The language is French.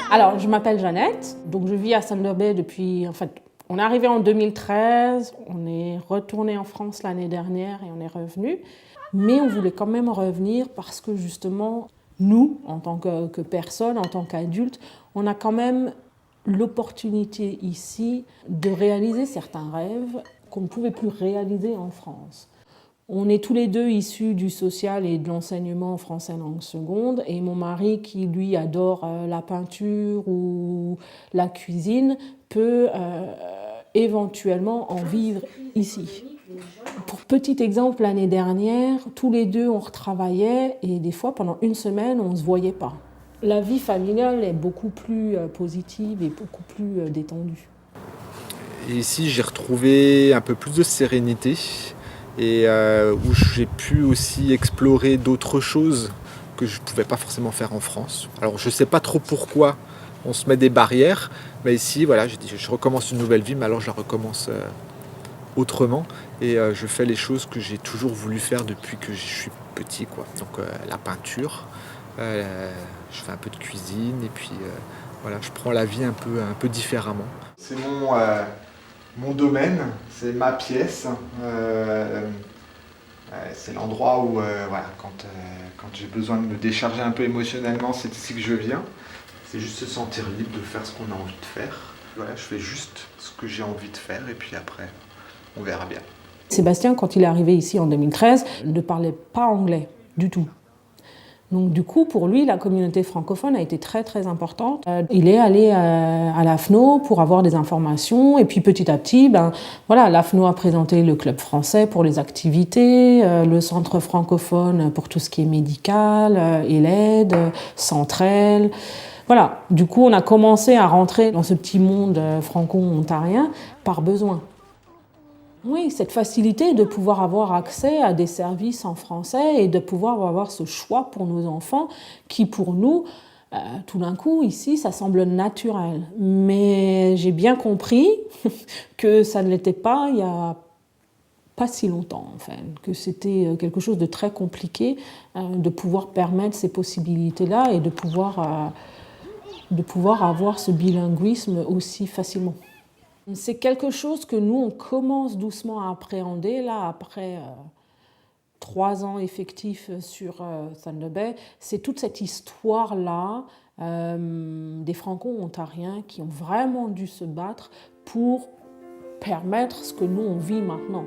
Alors, je m'appelle Jeannette, donc je vis à Thunder Bay depuis... En fait, on est arrivé en 2013, on est retourné en France l'année dernière et on est revenu. Mais on voulait quand même revenir parce que justement, nous, en tant que personnes, en tant qu'adultes, on a quand même l'opportunité ici de réaliser certains rêves qu'on ne pouvait plus réaliser en France. On est tous les deux issus du social et de l'enseignement français langue seconde, et mon mari, qui lui adore la peinture ou la cuisine, peut éventuellement en vivre ici. Pour petit exemple, l'année dernière, tous les deux on retravaillait et des fois pendant une semaine on ne se voyait pas. La vie familiale est beaucoup plus positive et beaucoup plus détendue. Et ici, j'ai retrouvé un peu plus de sérénité et où j'ai pu aussi explorer d'autres choses que je ne pouvais pas forcément faire en France. Alors, je ne sais pas trop pourquoi on se met des barrières, mais ici, voilà, j'ai dit, je recommence une nouvelle vie, mais alors je la recommence autrement et je fais les choses que j'ai toujours voulu faire depuis que je suis petit, quoi. Donc, la peinture, je fais un peu de cuisine et puis voilà, je prends la vie un peu différemment. C'est mon domaine, c'est ma pièce. C'est l'endroit où, voilà, quand j'ai besoin de me décharger un peu émotionnellement, c'est ici que je viens. C'est juste se sentir libre de faire ce qu'on a envie de faire. Voilà, je fais juste ce que j'ai envie de faire et puis après, on verra bien. Sébastien, quand il est arrivé ici en 2013, ne parlait pas anglais du tout. Donc du coup, pour lui, la communauté francophone a été très très importante. Il est allé à l'AFNO pour avoir des informations et puis petit à petit, voilà, l'AFNO a présenté le club français pour les activités, le centre francophone pour tout ce qui est médical, ELAID, Centrel. Voilà, du coup, on a commencé à rentrer dans ce petit monde franco-ontarien par besoin. Oui, cette facilité de pouvoir avoir accès à des services en français et de pouvoir avoir ce choix pour nos enfants qui, pour nous, tout d'un coup, ici, ça semble naturel. Mais j'ai bien compris que ça ne l'était pas il y a pas si longtemps, en fait, que c'était quelque chose de très compliqué de pouvoir permettre ces possibilités-là et de pouvoir avoir ce bilinguisme aussi facilement. C'est quelque chose que nous, on commence doucement à appréhender, là, après 3 ans effectifs sur Thunder Bay. C'est toute cette histoire-là des Franco-Ontariens qui ont vraiment dû se battre pour permettre ce que nous, on vit maintenant.